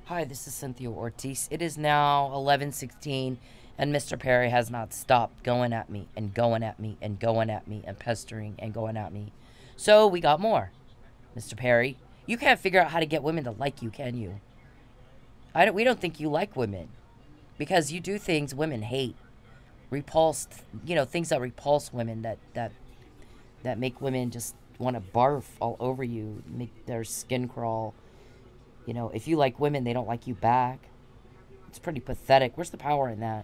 Hi, this is Cynthia Ortiz. It is now 11:16, and Mr. Perry has not stopped going at me and going at me and going at me and pestering and going at me. So we got more. Mr. Perry, you can't figure out how to get women to like you, can you? We don't think you like women because you do things women hate, repulsed. Things that repulse women that make women just want to barf all over you, make their skin crawl. If you like women, they don't like you back. It's pretty pathetic. Where's the power in that?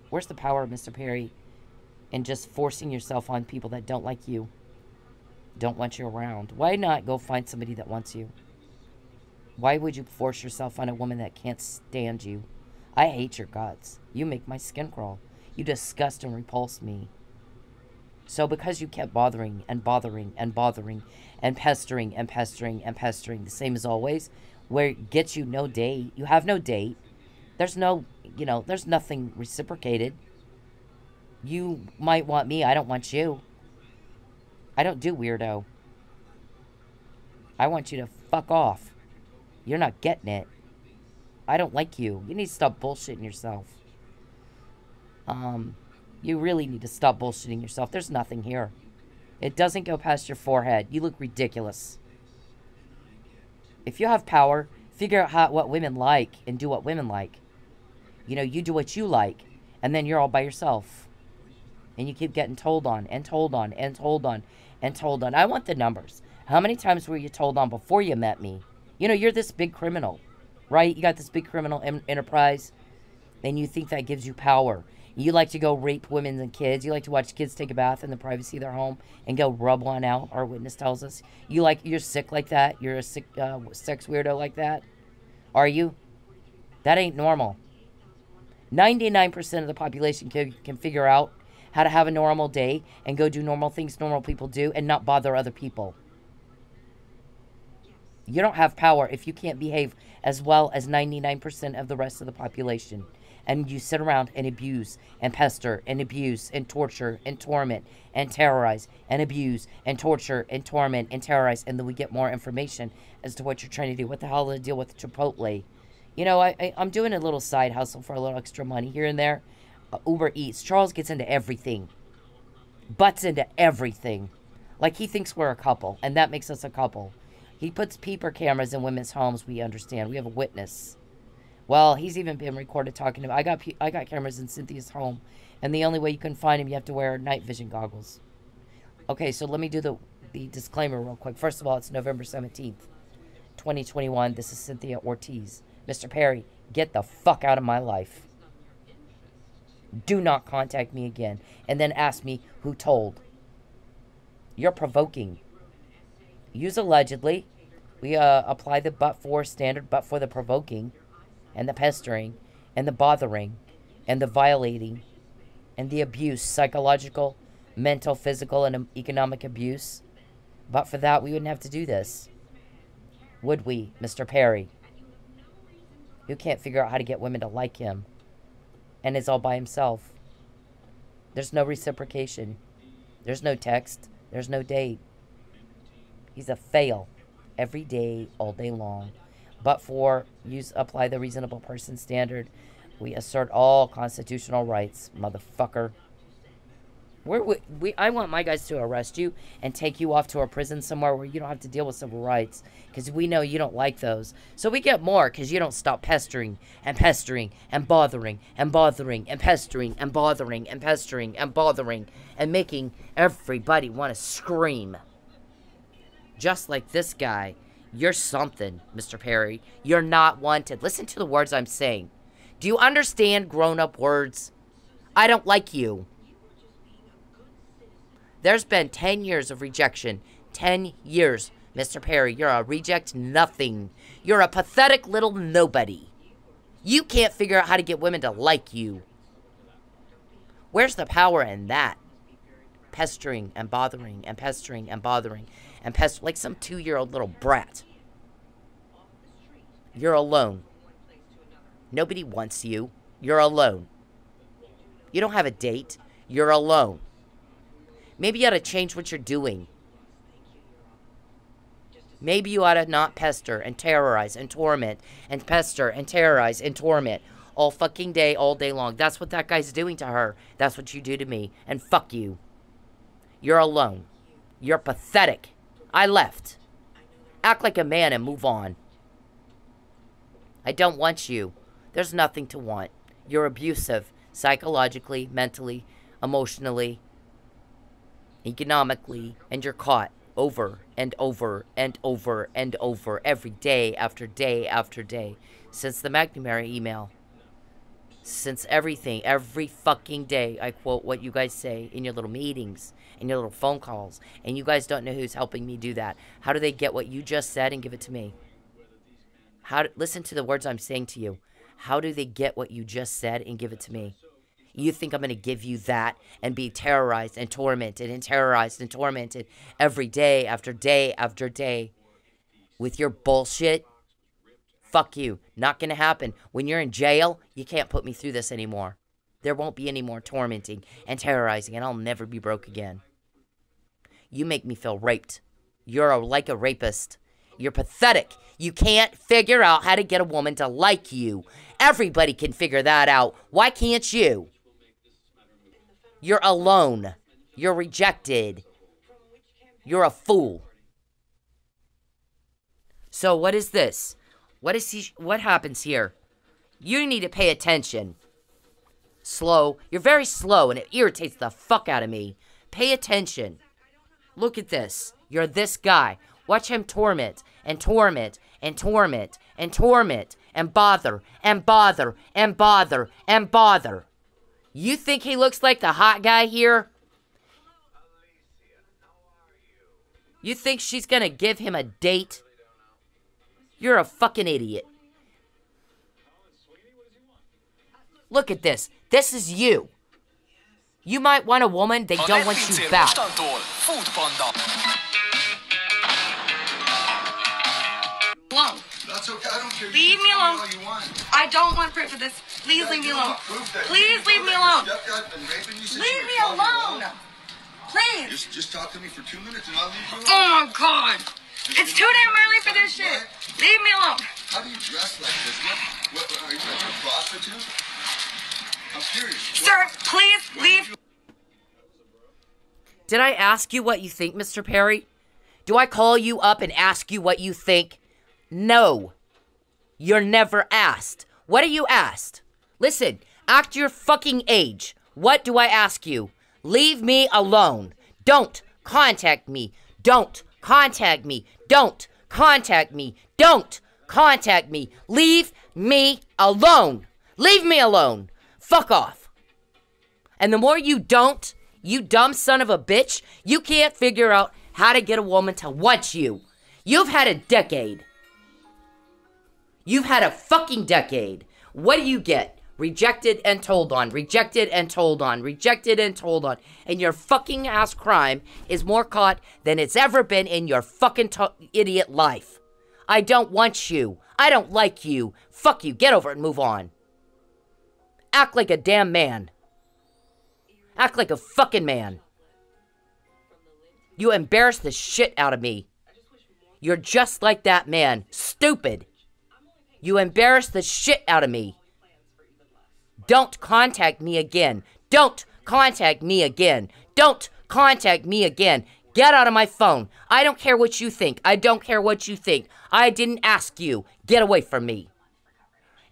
Where's the power, Mr. Perry, in just forcing yourself on people that don't like you, don't want you around? Why not go find somebody that wants you? Why would you force yourself on a woman that can't stand you? I hate your guts. You make my skin crawl. You disgust and repulse me. So because you kept bothering and bothering and bothering and pestering and pestering and pestering, the same as always, where it gets you no date. You have no date. There's no, there's nothing reciprocated. You might want me. I don't want you. I don't do weirdo. I want you to fuck off. You're not getting it. I don't like you. You need to stop bullshitting yourself. You really need to stop bullshitting yourself. There's nothing here. It doesn't go past your forehead. You look ridiculous. If you have power, figure out what women like and do what women like. You do what you like, and then you're all by yourself. And you keep getting told on and told on and told on and told on. I want the numbers. How many times were you told on before you met me? You're this big criminal, right? You got this big criminal enterprise, and you think that gives you power. You like to go rape women and kids. You like to watch kids take a bath in the privacy of their home and go rub one out, our witness tells us. You're sick like that? You're a sick sex weirdo like that? Are you? That ain't normal. 99% of the population can figure out how to have a normal day and go do normal things normal people do and not bother other people. You don't have power if you can't behave as well as 99% of the rest of the population. And you sit around and abuse and pester and abuse and torture and torment and terrorize and abuse and torture and torment and terrorize. And then we get more information as to what you're trying to do. What the hell is the deal with Chipotle? I'm doing a little side hustle for a little extra money here and there. Uber Eats. Charles gets into everything. Butts into everything. Like he thinks we're a couple. And that makes us a couple. He puts peeper cameras in women's homes, we understand. We have a witness. Well, he's even been recorded talking to him. I got cameras in Cynthia's home, and the only way you can find him, you have to wear night vision goggles. Okay, so let me do the disclaimer real quick. First of all, it's November 17th, 2021. This is Cynthia Ortiz. Mr. Perry, get the fuck out of my life. Do not contact me again, and then ask me who told. You're provoking. Use allegedly. We apply the but-for standard, but for the provoking, and the pestering, and the bothering, and the violating, and the abuse, psychological, mental, physical, and economic abuse. But for that, we wouldn't have to do this. Would we, Mr. Perry? Who can't figure out how to get women to like him, and is all by himself. There's no reciprocation. There's no text. There's no date. He's a fail. Every day, all day long. But for apply the reasonable person standard, we assert all constitutional rights, motherfucker. I want my guys to arrest you and take you off to a prison somewhere where you don't have to deal with civil rights, because we know you don't like those. So we get more because you don't stop pestering and pestering and bothering and bothering and pestering and bothering and pestering and bothering and making everybody want to scream. Just like this guy. You're something, Mr. Perry. You're not wanted. Listen to the words I'm saying. Do you understand grown-up words? I don't like you. There's been 10 years of rejection. 10 years, Mr. Perry. You're a reject nothing. You're a pathetic little nobody. You can't figure out how to get women to like you. Where's the power in that? Pestering and bothering and pestering and bothering and pestering like some 2-year-old little brat. You're alone. Nobody wants you. You're alone. You don't have a date. You're alone. Maybe you ought to change what you're doing. Maybe you ought to not pester and terrorize and torment and pester and terrorize and torment all fucking day, all day long. That's what that guy's doing to her. That's what you do to me. And fuck you. You're alone. You're pathetic. I left. Act like a man and move on. I don't want you. There's nothing to want. You're abusive. Psychologically, mentally, emotionally, economically. And you're caught. Over and over and over and over. Every day after day after day. Since the McNamara email. Since everything. Every fucking day. I quote what you guys say in your little meetings. In your little phone calls. And you guys don't know who's helping me do that. How do they get what you just said and give it to me? Listen to the words I'm saying to you. How do they get what you just said and give it to me? You think I'm going to give you that and be terrorized and tormented and terrorized and tormented every day after day after day with your bullshit? Fuck you. Not going to happen. When you're in jail, you can't put me through this anymore. There won't be any more tormenting and terrorizing, and I'll never be broke again. You make me feel raped. You're like a rapist. You're pathetic. You can't figure out how to get a woman to like you. Everybody can figure that out. Why can't you? You're alone. You're rejected. You're a fool. So what is this? What happens here? You need to pay attention. Slow. You're very slow and it irritates the fuck out of me. Pay attention. Look at this. You're this guy. Watch him torment and torment and torment and torment and bother and bother and bother and bother. You think he looks like the hot guy here? You think she's gonna give him a date? You're a fucking idiot. Look at this. This is you. You might want a woman, they don't want you back. Alone. That's okay. I don't care. Leave me alone. I don't want proof of this. Please leave me alone. Please leave me alone. Leave me alone. Please. Just talk to me for 2 minutes and I'll leave you alone. Oh my God. It's too damn early for this shit. Leave me alone. How do you dress like this? What are you a prostitute? I'm curious. Sir, please leave. Did I ask you what you think, Mr. Perry? Do I call you up and ask you what you think? No. You're never asked. What are you asked? Listen, act your fucking age. What do I ask you? Leave me alone. Don't contact me. Don't contact me. Don't contact me. Don't contact me. Leave me alone. Leave me alone. Fuck off. And the more you don't, you dumb son of a bitch, you can't figure out how to get a woman to want you. You've had a decade. You've had a fucking decade. What do you get? Rejected and told on. Rejected and told on. Rejected and told on. And your fucking ass crime is more caught than it's ever been in your fucking idiot life. I don't want you. I don't like you. Fuck you. Get over it and move on. Act like a damn man. Act like a fucking man. You embarrass the shit out of me. You're just like that man. Stupid. You embarrass the shit out of me. Don't contact me again. Don't contact me again. Don't contact me again. Get out of my phone. I don't care what you think. I don't care what you think. I didn't ask you. Get away from me.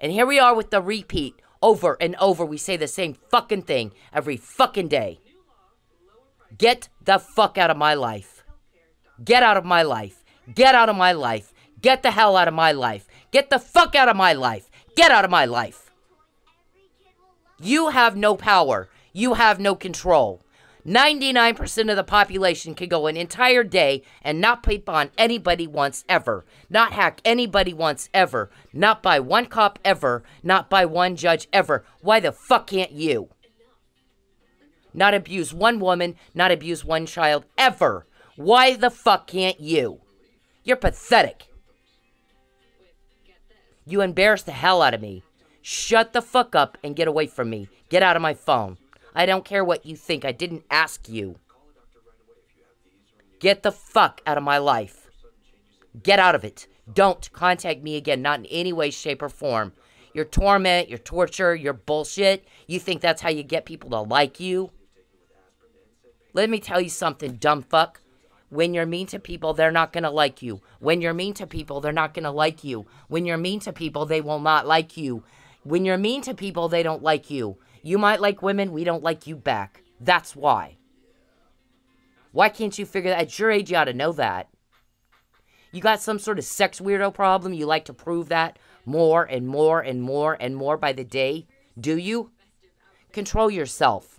And here we are with the repeat. Over and over, we say the same fucking thing every fucking day. Get the fuck out of my life. Get out of my life. Get out of my life. Get the hell out of my life. Get the fuck out of my life. Get out of my life. You have no power. You have no control. 99% of the population can go an entire day and not peep on anybody once ever. Not hack anybody once ever. Not by one cop ever. Not by one judge ever. Why the fuck can't you? Not abuse one woman. Not abuse one child ever. Why the fuck can't you? You're pathetic. You embarrass the hell out of me. Shut the fuck up and get away from me. Get out of my phone. I don't care what you think. I didn't ask you. Get the fuck out of my life. Get out of it. Don't contact me again, not in any way, shape, or form. Your torment, your torture, your bullshit. You think that's how you get people to like you? Let me tell you something, dumb fuck. When you're mean to people, they're not going to like you. When you're mean to people, they're not going to like you. When you're mean to people, they will not like you. When you're mean to people, they don't like you. You might like women, we don't like you back. That's why. Why can't you figure that? At your age, you ought to know that. You got some sort of sex weirdo problem? You like to prove that more and more and more and more by the day? Do you? Control yourself.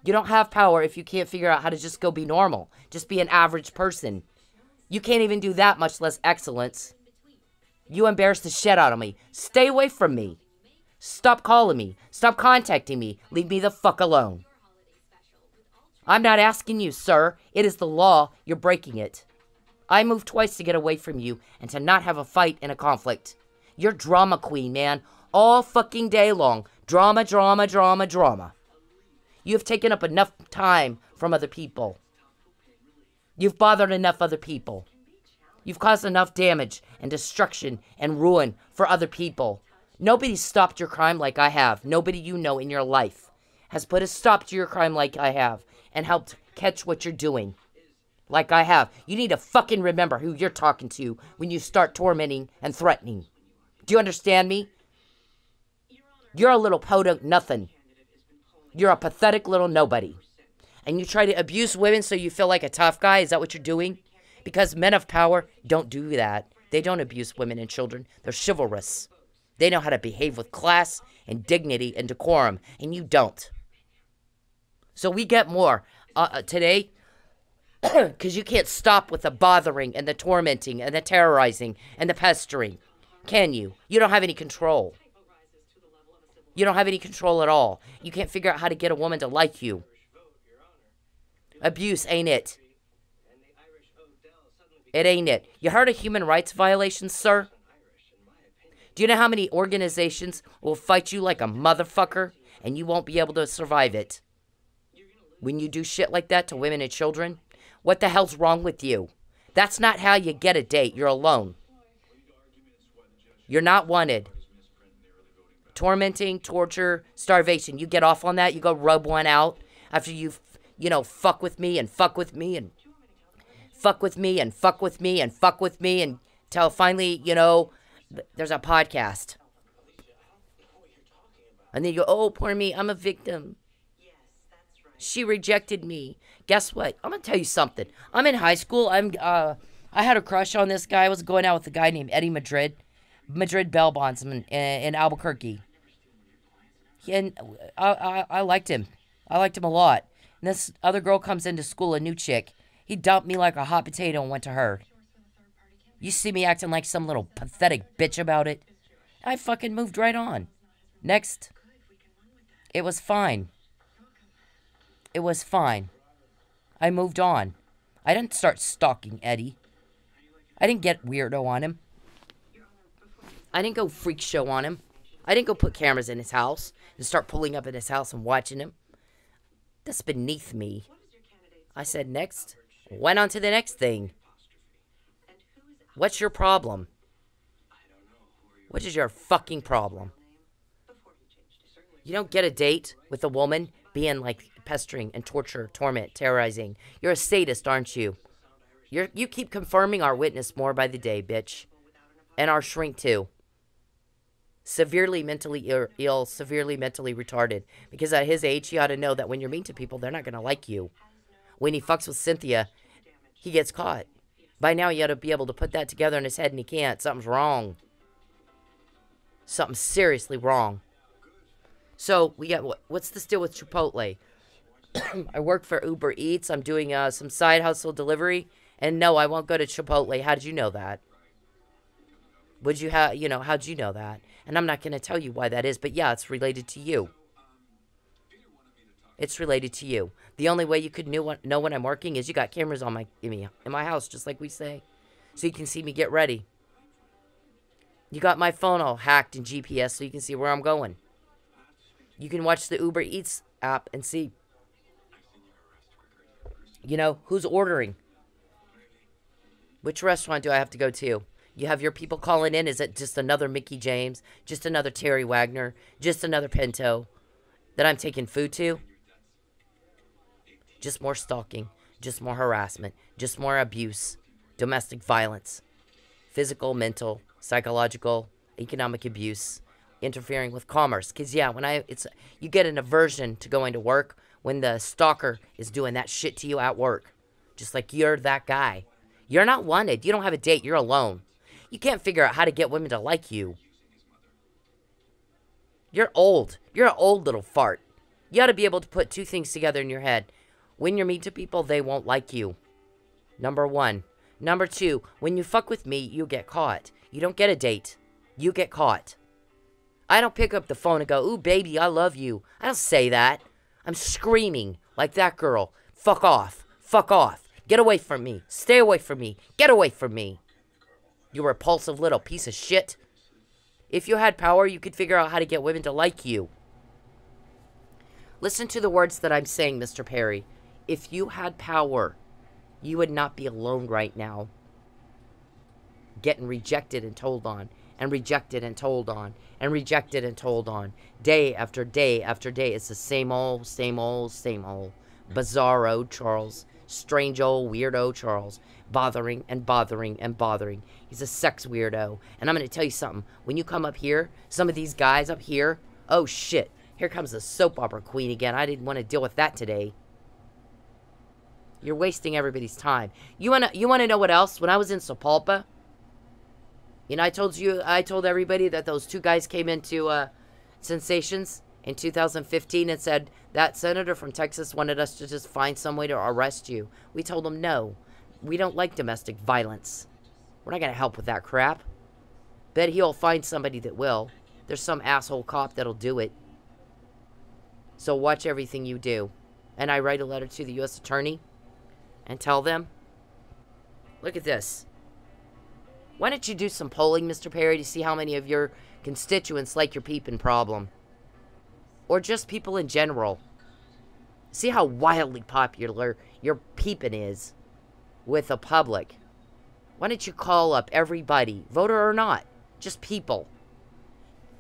You don't have power if you can't figure out how to just go be normal. Just be an average person. You can't even do that, much less excellence. You embarrass the shit out of me. Stay away from me. Stop calling me. Stop contacting me. Leave me the fuck alone. I'm not asking you, sir. It is the law. You're breaking it. I moved twice to get away from you and to not have a fight and a conflict. You're drama queen, man. All fucking day long. Drama, drama, drama, drama. You have taken up enough time from other people. You've bothered enough other people. You've caused enough damage and destruction and ruin for other people. Nobody stopped your crime like I have. Nobody you know in your life has put a stop to your crime like I have and helped catch what you're doing like I have. You need to fucking remember who you're talking to when you start tormenting and threatening. Do you understand me? You're a little podunk nothing. You're a pathetic little nobody. And you try to abuse women so you feel like a tough guy? Is that what you're doing? Because men of power don't do that. They don't abuse women and children. They're chivalrous. They know how to behave with class and dignity and decorum. And you don't. So we get more today. Because you can't stop with the bothering and the tormenting and the terrorizing and the pestering. Can you? You don't have any control. You don't have any control at all. You can't figure out how to get a woman to like you. Abuse ain't it. It ain't it. You heard of human rights violations, sir? Do you know how many organizations will fight you like a motherfucker and you won't be able to survive it? When you do shit like that to women and children? What the hell's wrong with you? That's not how you get a date. You're alone. You're not wanted. Tormenting, torture, starvation. You get off on that. You go rub one out after you've, fuck with me and fuck with me and fuck with me and fuck with me and fuck with me until finally, there's a podcast. And then you go, oh, poor me. I'm a victim. She rejected me. Guess what? I'm going to tell you something. I'm in high school. I had a crush on this guy. I was going out with a guy named Eddie Madrid bail bondsman in Albuquerque. And I liked him. I liked him a lot. And this other girl comes into school, a new chick. He dumped me like a hot potato and went to her. You see me acting like some little pathetic bitch about it? I fucking moved right on. Next. It was fine. It was fine. I moved on. I didn't start stalking Eddie. I didn't get weirdo on him. I didn't go freak show on him. I didn't go put cameras in his house and start pulling up in his house and watching him. That's beneath me. I said next. Went on to the next thing. What's your problem? What is your fucking problem? You don't get a date with a woman being like pestering and torture, torment, terrorizing. You're a sadist, aren't you? You keep confirming our witness more by the day, bitch. And our shrink too. Severely mentally ill, severely mentally retarded. Because at his age, he ought to know that when you're mean to people, they're not going to like you. When he fucks with Cynthia, he gets caught. By now, he ought to be able to put that together in his head, and he can't. Something's wrong. Something's seriously wrong. So, we got, what's the deal with Chipotle? I work for Uber Eats. I'm doing some side hustle delivery. And no, I won't go to Chipotle. How did you know that? Would you have, how'd you know that? And I'm not going to tell you why that is, but yeah, it's related to you. It's related to you. The only way you could know when I'm working is you got cameras on in my house, just like we say. So you can see me get ready. You got my phone all hacked in GPS so you can see where I'm going. You can watch the Uber Eats app and see, who's ordering. Which restaurant do I have to go to? You have your people calling in? Is it just another Mickey James? Just another Terry Wagner? Just another Pinto that I'm taking food to? Just more stalking. Just more harassment. Just more abuse. Domestic violence. Physical, mental, psychological, economic abuse. Interfering with commerce. Because, yeah, you get an aversion to going to work when the stalker is doing that shit to you at work. Just like you're that guy. You're not wanted. You don't have a date. You're alone. You can't figure out how to get women to like you. You're old. You're an old little fart. You ought to be able to put two things together in your head. When you're mean to people, they won't like you. Number one. Number two, when you fuck with me, you get caught. You don't get a date. You get caught. I don't pick up the phone and go, ooh, baby, I love you. I don't say that. I'm screaming like that girl. Fuck off. Fuck off. Get away from me. Stay away from me. Get away from me. You repulsive little piece of shit. If you had power, you could figure out how to get women to like you. Listen to the words that I'm saying, Mr. Perry. If you had power, you would not be alone right now. Getting rejected and told on. And rejected and told on. And rejected and told on. Day after day after day. It's the same old, same old, same old. Bizarro Charles. Strange old weirdo Charles. Bothering and bothering and bothering. He's a sex weirdo. And I'm going to tell you something. When you come up here, some of these guys up here, oh shit. Here comes the soap opera queen again. I didn't want to deal with that today. You're wasting everybody's time. You want to know what else? When I was in Sapulpa, you know, I told everybody that those two guys came into Sensations in 2015 and said that senator from Texas wanted us to just find some way to arrest you. We told them no. We don't like domestic violence. We're not going to help with that crap. Bet he'll find somebody that will. There's some asshole cop that'll do it. So watch everything you do. And I write a letter to the U.S. Attorney and tell them, look at this. Why don't you do some polling, Mr. Perry, to see how many of your constituents like your peeping problem? Or just people in general. See how wildly popular your peeping is with the public. Why don't you call up everybody, voter or not, just people,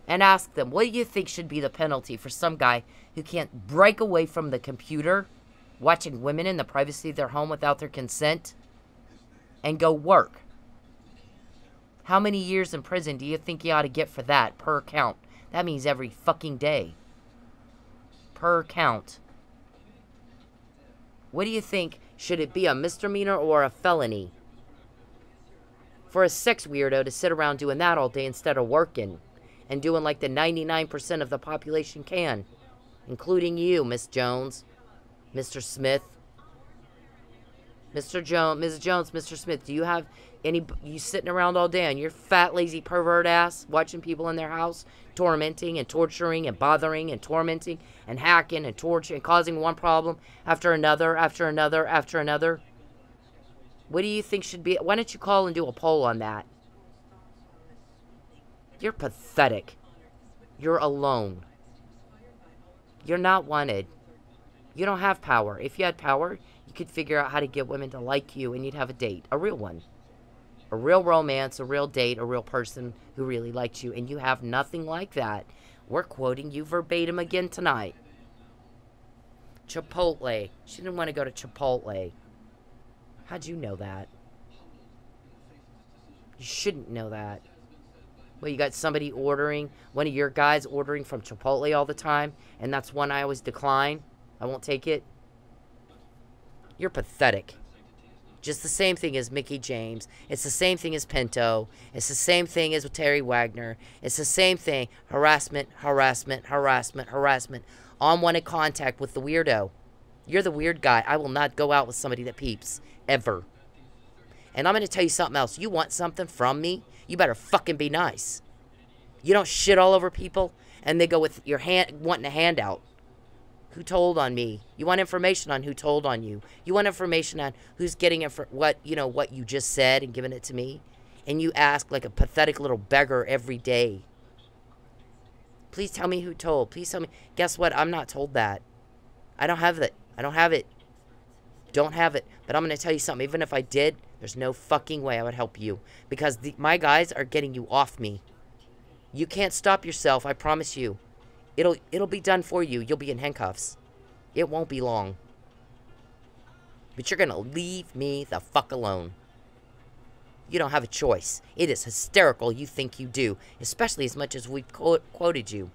and ask them, what do you think should be the penalty for some guy who can't break away from the computer, watching women in the privacy of their home without their consent, and go work? How many years in prison do you think you ought to get for that per count? That means every fucking day. Per count. What do you think? Should it be a misdemeanor or a felony for a sex weirdo to sit around doing that all day instead of working and doing like the 99% of the population can, including you, Miss Jones, Mr. Smith, Mr. Jones, Ms. Jones, Mr. Smith? Do you have you sitting around all day on your fat, lazy pervert ass watching people in their house tormenting and torturing and bothering and tormenting and hacking and torturing and causing one problem after another, after another, after another? What do you think should be? Why don't you call and do a poll on that? You're pathetic. You're alone. You're not wanted. You don't have power. If you had power, you could figure out how to get women to like you and you'd have a date. A real one. A real romance, a real date, a real person who really likes you. And you have nothing like that. We're quoting you verbatim again tonight. Chipotle. She didn't want to go to Chipotle. How'd you know that? You shouldn't know that. Well, you got somebody ordering, one of your guys ordering from Chipotle all the time, and that's one I always decline. I won't take it. You're pathetic. Just the same thing as Mickey James. It's the same thing as Pinto. It's the same thing as Terry Wagner. It's the same thing. Harassment, harassment, harassment, harassment. Unwanted contact with the weirdo. You're the weird guy. I will not go out with somebody that peeps. Ever. And I'm going to tell you something else. You want something from me? You better fucking be nice. You don't shit all over people and they go with your hand, wanting a handout. Who told on me? You want information on who told on you. You want information on who's getting it for what, you know, what you just said and giving it to me. And you ask like a pathetic little beggar every day. Please tell me who told. Please tell me. Guess what? I'm not told that. I don't have it. I don't have it. Don't have it. But I'm going to tell you something. Even if I did, There's no fucking way I would help you. Because my guys are getting you off me. You can't stop yourself, I promise you. It'll be done for you. You'll be in handcuffs. It won't be long. But you're gonna leave me the fuck alone. You don't have a choice. It is hysterical you think you do. Especially as much as we've quoted you.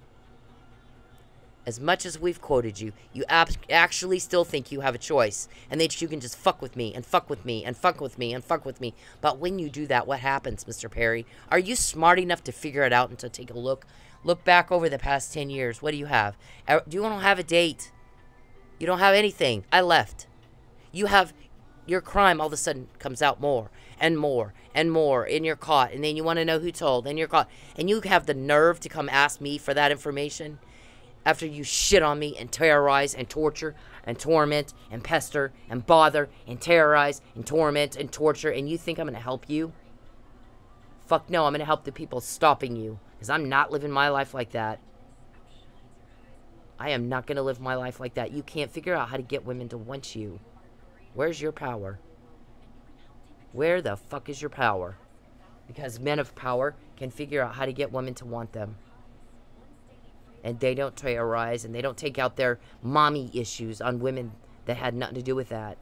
As much as we've quoted you, you actually still think you have a choice. And that you can just fuck with me, and fuck with me, and fuck with me, and fuck with me. But when you do that, what happens, Mr. Perry? Are you smart enough to figure it out and to take a look? Look back over the past 10 years. What do you have? Do you don't have a date? You don't have anything. I left. You have... Your crime all of a sudden comes out more and more and more, and you're caught. And then you want to know who told, and you're caught. And you have the nerve to come ask me for that information? After you shit on me and terrorize and torture and torment and pester and bother and terrorize and torment and torture, and you think I'm going to help you? Fuck no, I'm going to help the people stopping you. Because I'm not living my life like that. I am not going to live my life like that. You can't figure out how to get women to want you. Where's your power? Where the fuck is your power? Because men of power can figure out how to get women to want them. And they don't terrorize, and they don't take out their mommy issues on women that had nothing to do with that.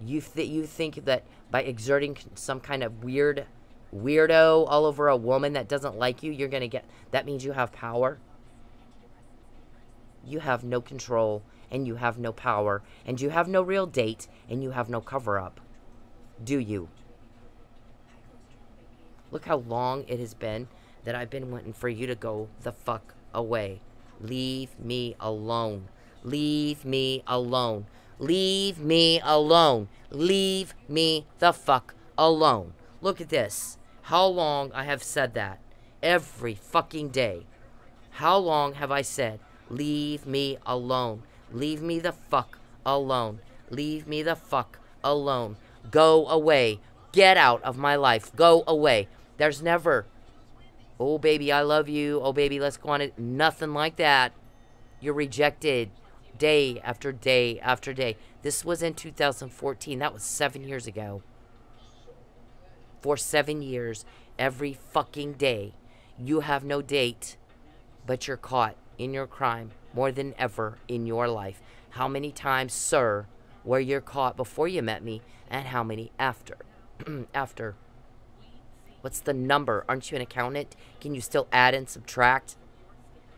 You think that by exerting some kind of weirdo all over a woman that doesn't like you, you're going to get... That means you have power? You have no control, and you have no power, and you have no real date, and you have no cover-up. Do you? Look how long it has been that I've been waiting for you to go the fuck away. Leave me alone. Leave me alone. Leave me alone. Leave me the fuck alone. Look at this. How long I have said that. Every fucking day. How long have I said, leave me alone. Leave me the fuck alone. Leave me the fuck alone. Go away. Get out of my life. Go away. There's never... Oh, baby, I love you. Oh, baby, let's go on it. Nothing like that. You're rejected day after day after day. This was in 2014. That was 7 years ago. For 7 years, every fucking day, you have no date, but you're caught in your crime more than ever in your life. How many times, sir, were you caught before you met me, and how many after? After. What's the number? Aren't you an accountant? Can you still add and subtract?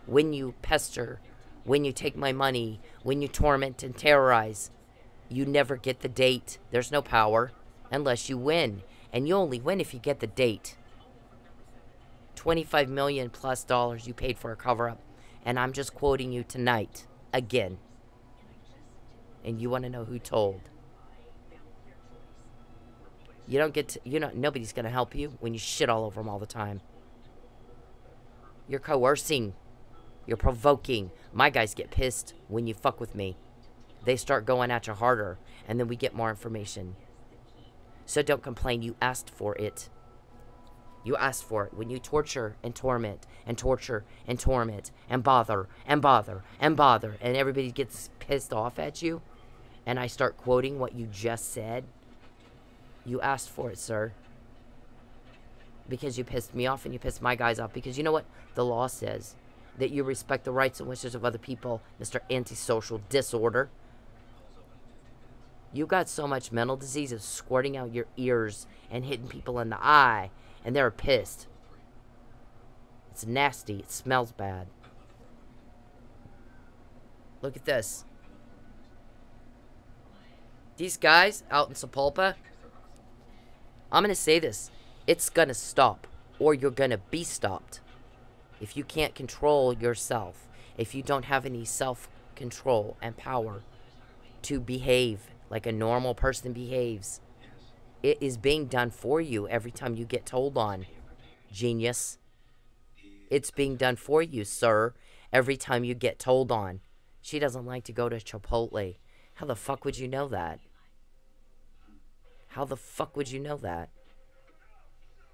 When you pester, when you take my money, when you torment and terrorize, you never get the date. There's no power unless you win. And you only win if you get the date. $25 million plus you paid for a cover-up. And I'm just quoting you tonight. Again. And you want to know who told. You don't get to, nobody's going to help you when you shit all over them all the time. You're coercing. You're provoking. My guys get pissed when you fuck with me. They start going at you harder. And then we get more information. So don't complain. You asked for it. You asked for it. When you torture and torment and torture and torment and bother and bother and bother. And everybody gets pissed off at you. And I start quoting what you just said. You asked for it, sir. Because you pissed me off and you pissed my guys off. Because you know what? The law says that you respect the rights and wishes of other people, Mr. Antisocial Disorder. You got so much mental disease of squirting out your ears and hitting people in the eye. And they're pissed. It's nasty. It smells bad. Look at this. These guys out in Sapulpa... I'm going to say this. It's going to stop. Or you're going to be stopped. If you can't control yourself. If you don't have any self-control and power to behave like a normal person behaves. It is being done for you every time you get told on. Genius. It's being done for you, sir, every time you get told on. She doesn't like to go to Chipotle. How the fuck would you know that? How the fuck would you know that?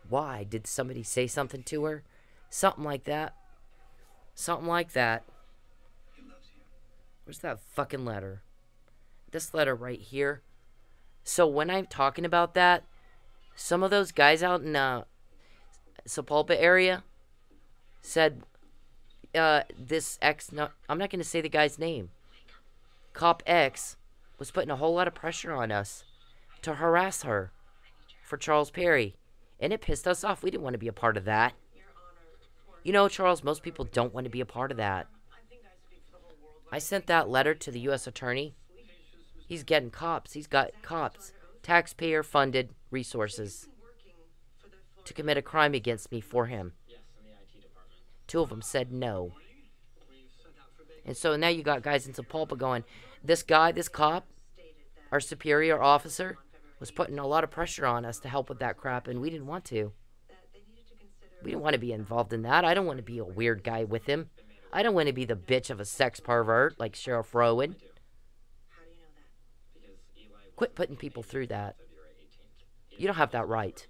Why? Did somebody say something to her? Something like that. Something like that. Where's that fucking letter? This letter right here. So when I'm talking about that, some of those guys out in Sapulpa area said this ex, no, I'm not going to say the guy's name, Cop X was putting a whole lot of pressure on us to harass her for Charles Perry. And it pissed us off. We didn't want to be a part of that. You know, Charles, most people don't want to be a part of that. I sent that letter to the U.S. Attorney. He's getting cops. He's got cops. Taxpayer-funded resources to commit a crime against me for him. 2 of them said no. And so now you got guys in Sapulpa going, this guy, this cop, our superior officer, was putting a lot of pressure on us to help with that crap, and we didn't want to. We didn't want to be involved in that. I don't want to be a weird guy with him. I don't want to be the bitch of a sex pervert like Sheriff Rowan. Quit putting people through that. You don't have that right.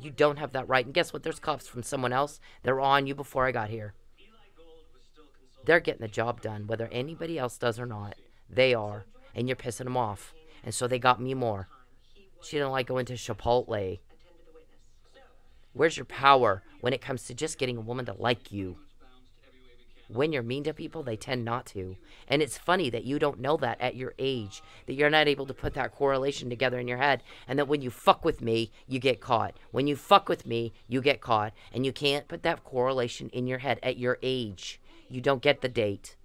You don't have that right. And guess what? There's cops from someone else. They're on you before I got here. They're getting the job done, whether anybody else does or not. They are. And you're pissing them off. And so they got me more. She didn't like going to Chipotle. Where's your power when it comes to just getting a woman to like you? When you're mean to people, they tend not to. And it's funny that you don't know that at your age, that you're not able to put that correlation together in your head, and that when you fuck with me, you get caught. When you fuck with me, you get caught. And you can't put that correlation in your head at your age. You don't get the date.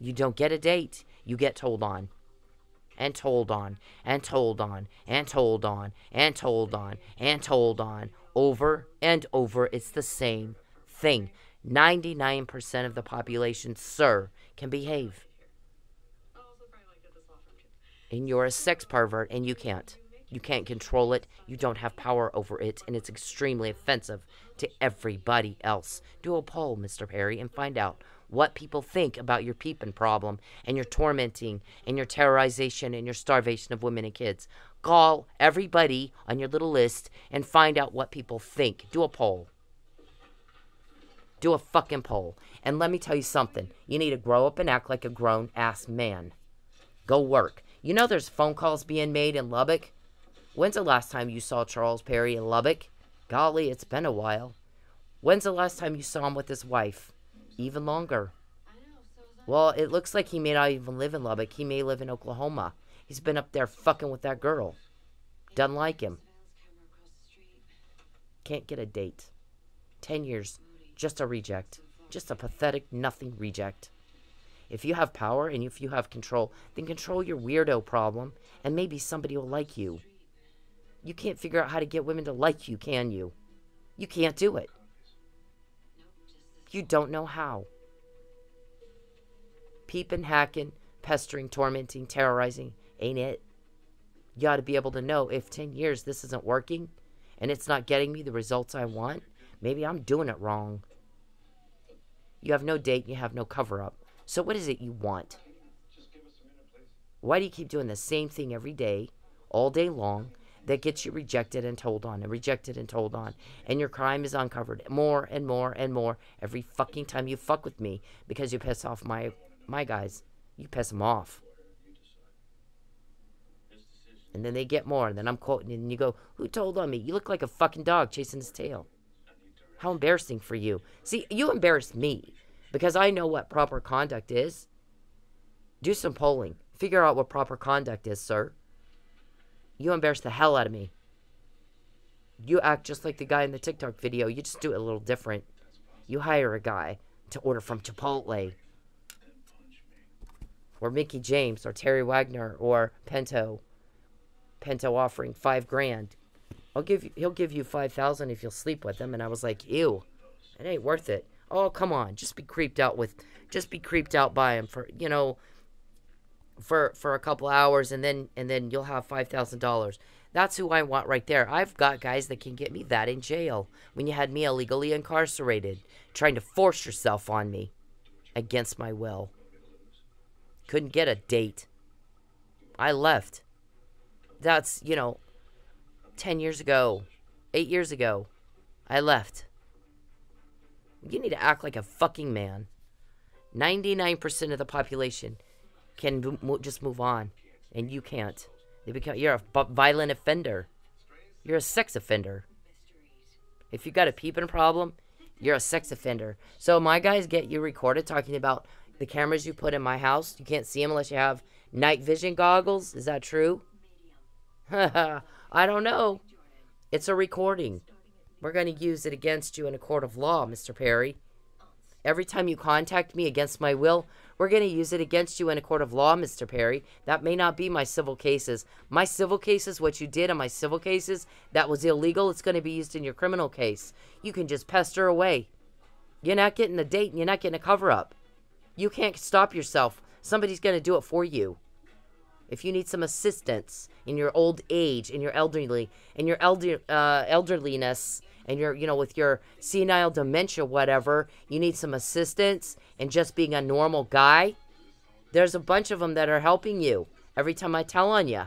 You don't get a date. You get told on. And told on. And told on. And told on. And told on. And told on. Over and over. It's the same thing. 99% of the population, sir, can behave. And you're a sex pervert, and you can't. You can't control it. You don't have power over it, and it's extremely offensive to everybody else. Do a poll, Mr. Perry, and find out what people think about your peeping problem and your tormenting and your terrorization and your starvation of women and kids. Call everybody on your little list and find out what people think. Do a poll. Do a fucking poll. And let me tell you something. You need to grow up and act like a grown-ass man. Go work. You know there's phone calls being made in Lubbock? When's the last time you saw Charles Perry in Lubbock? Golly, it's been a while. When's the last time you saw him with his wife? Even longer. Well, it looks like he may not even live in Lubbock. He may live in Oklahoma. He's been up there fucking with that girl. Doesn't like him. Can't get a date. 10 years. Just a reject. Just a pathetic nothing reject. If you have power and if you have control, then control your weirdo problem and maybe somebody will like you. You can't figure out how to get women to like you, can you? You can't do it. You don't know how. Peeping, hacking, pestering, tormenting, terrorizing, ain't it? You ought to be able to know if 10 years this isn't working and it's not getting me the results I want, maybe I'm doing it wrong. You have no date and you have no cover-up. So what is it you want? Why do you keep doing the same thing every day, all day long, that gets you rejected and told on, and rejected and told on, and your crime is uncovered more and more and more every fucking time you fuck with me because you piss off my guys. You piss them off. And then they get more, and then I'm quoting, and you go, who told on me? You look like a fucking dog chasing his tail. How embarrassing for you. See, you embarrass me because I know what proper conduct is. Do some polling. Figure out what proper conduct is, sir. You embarrass the hell out of me. You act just like the guy in the TikTok video. You just do it a little different. You hire a guy to order from Chipotle. Or Mickey James, or Terry Wagner, or Pinto. Pinto offering $5,000. He'll give you $5,000 if you'll sleep with him. And I was like, ew, it ain't worth it. Oh, come on, just be creeped out by him for, you know, for a couple hours, and then you'll have $5,000. That's who I want right there. I've got guys that can get me that in jail. When you had me illegally incarcerated, trying to force yourself on me against my will. Couldn't get a date. I left. That's, 10 years ago, 8 years ago, I left. You need to act like a fucking man. 99% of the population can just move on, and you can't. You're a violent offender. You're a sex offender. If you got a peeping problem, you're a sex offender. So my guys get you recorded talking about the cameras you put in my house. You can't see them unless you have night vision goggles. Is that true? I don't know. It's a recording. We're going to use it against you in a court of law, Mr. Perry. Every time you contact me against my will, we're going to use it against you in a court of law, Mr. Perry. That may not be my civil cases. My civil cases, what you did in my civil cases, that was illegal. It's going to be used in your criminal case. You can just pester away. You're not getting a date and you're not getting a cover-up. You can't stop yourself. Somebody's going to do it for you. If you need some assistance in your old age, in your elderliness, and you're, with your senile dementia, whatever, you need some assistance and just being a normal guy, there's a bunch of them that are helping you every time I tell on you.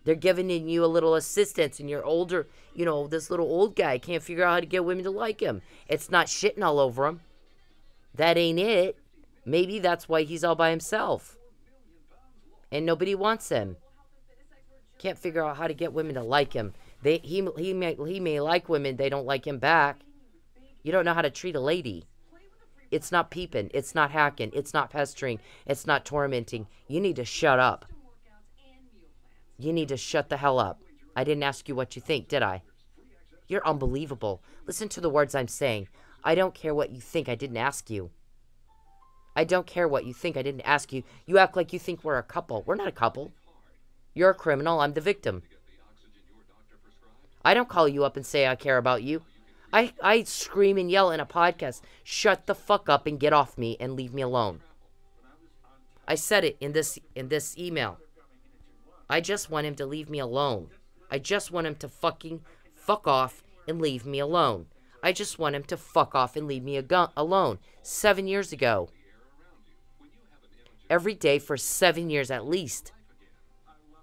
They're giving you a little assistance, and you're older, this little old guy can't figure out how to get women to like him. It's not shitting all over him. That ain't it. Maybe that's why he's all by himself. And nobody wants him. Can't figure out how to get women to like him. He may like women, they don't like him back. You don't know how to treat a lady. It's not peeping. It's not hacking. It's not pestering. It's not tormenting. You need to shut up. You need to shut the hell up. I didn't ask you what you think, did I? You're unbelievable. Listen to the words I'm saying. I don't care what you think. I didn't ask you. I don't care what you think. I didn't ask you. You act like you think we're a couple. We're not a couple. You're a criminal. I'm the victim. I don't call you up and say I care about you. I scream and yell in a podcast, shut the fuck up and get off me and leave me alone. I said it in this email. I just want him to leave me alone. I just want him to fucking fuck off and leave me alone. I just want him to fuck off and leave me alone. 7 years ago. Every day for 7 years at least.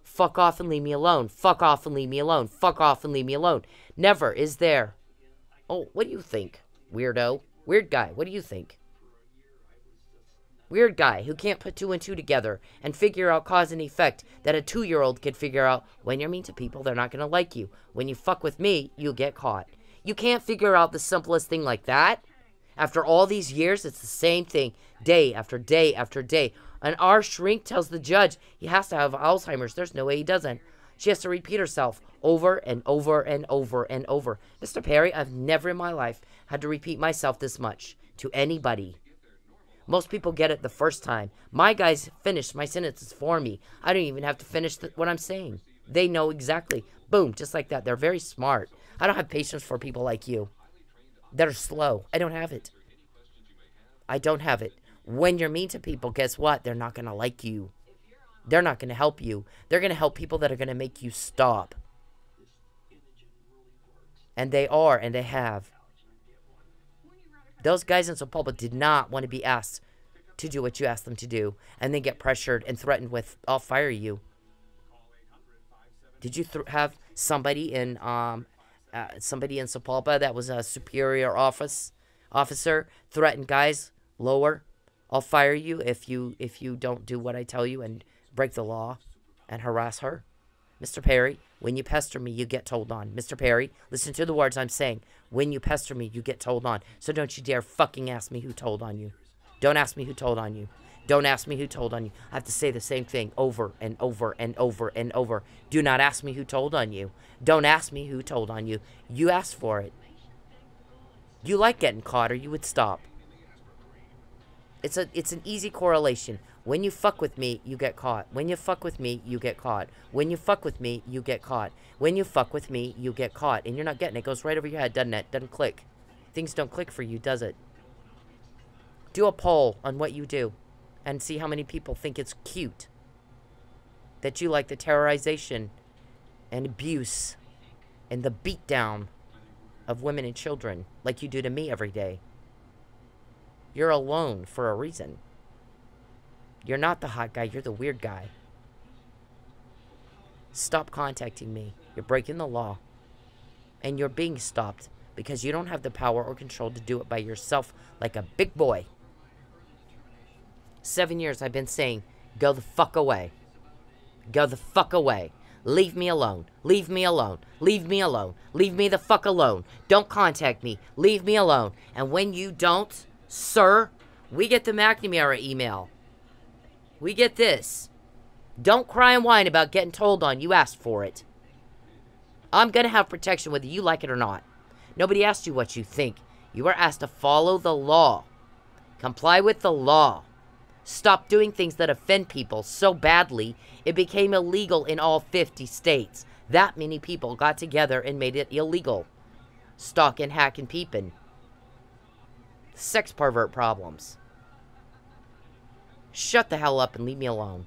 Fuck off and leave me alone. Fuck off and leave me alone. Fuck off and leave me alone. Never is there. Oh, what do you think, weirdo? Weird guy, what do you think? Weird guy who can't put 2 and 2 together and figure out cause and effect that a 2-year-old could figure out. When you're mean to people, they're not going to like you. When you fuck with me, you get caught. You can't figure out the simplest thing like that? After all these years, it's the same thing. Day after day after day. And our shrink tells the judge he has to have Alzheimer's. There's no way he doesn't. She has to repeat herself over and over and over and over. Mr. Perry, I've never in my life had to repeat myself this much to anybody. Most people get it the first time. My guys finish my sentences for me. I don't even have to finish what I'm saying. They know exactly. Boom, just like that. They're very smart. I don't have patience for people like you. They're slow. I don't have it. I don't have it. When you're mean to people, guess what? They're not going to like you. They're not going to help you. They're going to help people that are going to make you stop. And they are, and they have. Those guys in Sapulpa did not want to be asked to do what you asked them to do, and then get pressured and threatened with, I'll fire you. Did you have somebody in Sapulpa that was a superior officer threaten guys lower? I'll fire you if you don't do what I tell you and break the law and harass her. Mr. Perry, when you pester me, you get told on. Mr. Perry, listen to the words I'm saying. When you pester me, you get told on. So don't you dare fucking ask me who told on you. Don't ask me who told on you. Don't ask me who told on you. I have to say the same thing over and over and over and over. Do not ask me who told on you. Don't ask me who told on you. You asked for it. You like getting caught or you would stop. It's an easy correlation. When you fuck with me, you get caught. When you fuck with me, you get caught. When you fuck with me, you get caught. When you fuck with me, you get caught. And you're not getting it. It goes right over your head, doesn't it? Doesn't click. Things don't click for you, does it? Do a poll on what you do and see how many people think it's cute that you like the terrorization and abuse and the beatdown of women and children like you do to me every day. You're alone for a reason. You're not the hot guy. You're the weird guy. Stop contacting me. You're breaking the law. And you're being stopped because you don't have the power or control to do it by yourself like a big boy. 7 years I've been saying, go the fuck away. Go the fuck away. Leave me alone. Leave me alone. Leave me alone. Leave me the fuck alone. Don't contact me. Leave me alone. And when you don't, sir, we get the McNamara email. We get this. Don't cry and whine about getting told on. You asked for it. I'm going to have protection whether you like it or not. Nobody asked you what you think. You were asked to follow the law. Comply with the law. Stop doing things that offend people so badly it became illegal in all 50 states. That many people got together and made it illegal. Stalking, hacking, peeping. Sex pervert problems. Shut the hell up and leave me alone.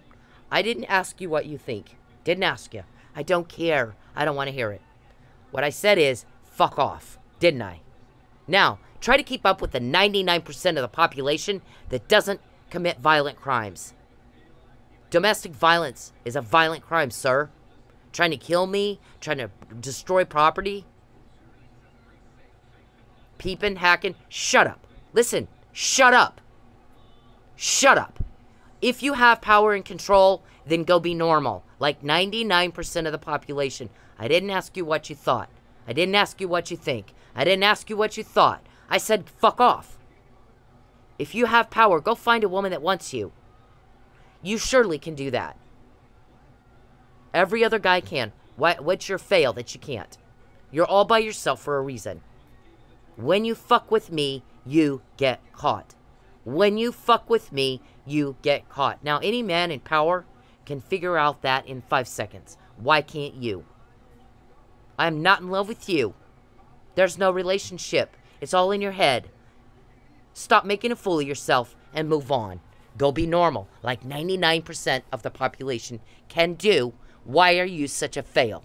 I didn't ask you what you think. Didn't ask you. I don't care. I don't want to hear it. What I said is, fuck off. Didn't I? Now, try to keep up with the 99% of the population that doesn't commit violent crimes. Domestic violence is a violent crime, sir. Trying to kill me, trying to destroy property. Peeping, hacking, shut up. Listen, shut up. Shut up. If you have power and control, then go be normal, like 99% of the population. I didn't ask you what you thought. I didn't ask you what you think. I didn't ask you what you thought. I said fuck off. If you have power, go find a woman that wants you. You surely can do that. Every other guy can. What's your fail that you can't? You're all by yourself for a reason. When you fuck with me, you get caught. When you fuck with me, you get caught. Now, any man in power can figure out that in 5 seconds. Why can't you? I'm not in love with you. There's no relationship. It's all in your head. Stop making a fool of yourself and move on. Go be normal, like 99% of the population can do. Why are you such a fail?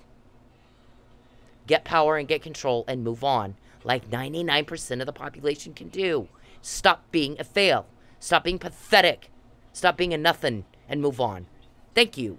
Get power and get control and move on, like 99% of the population can do. Stop being a fail. Stop being pathetic. Stop being a nothing and move on. Thank you.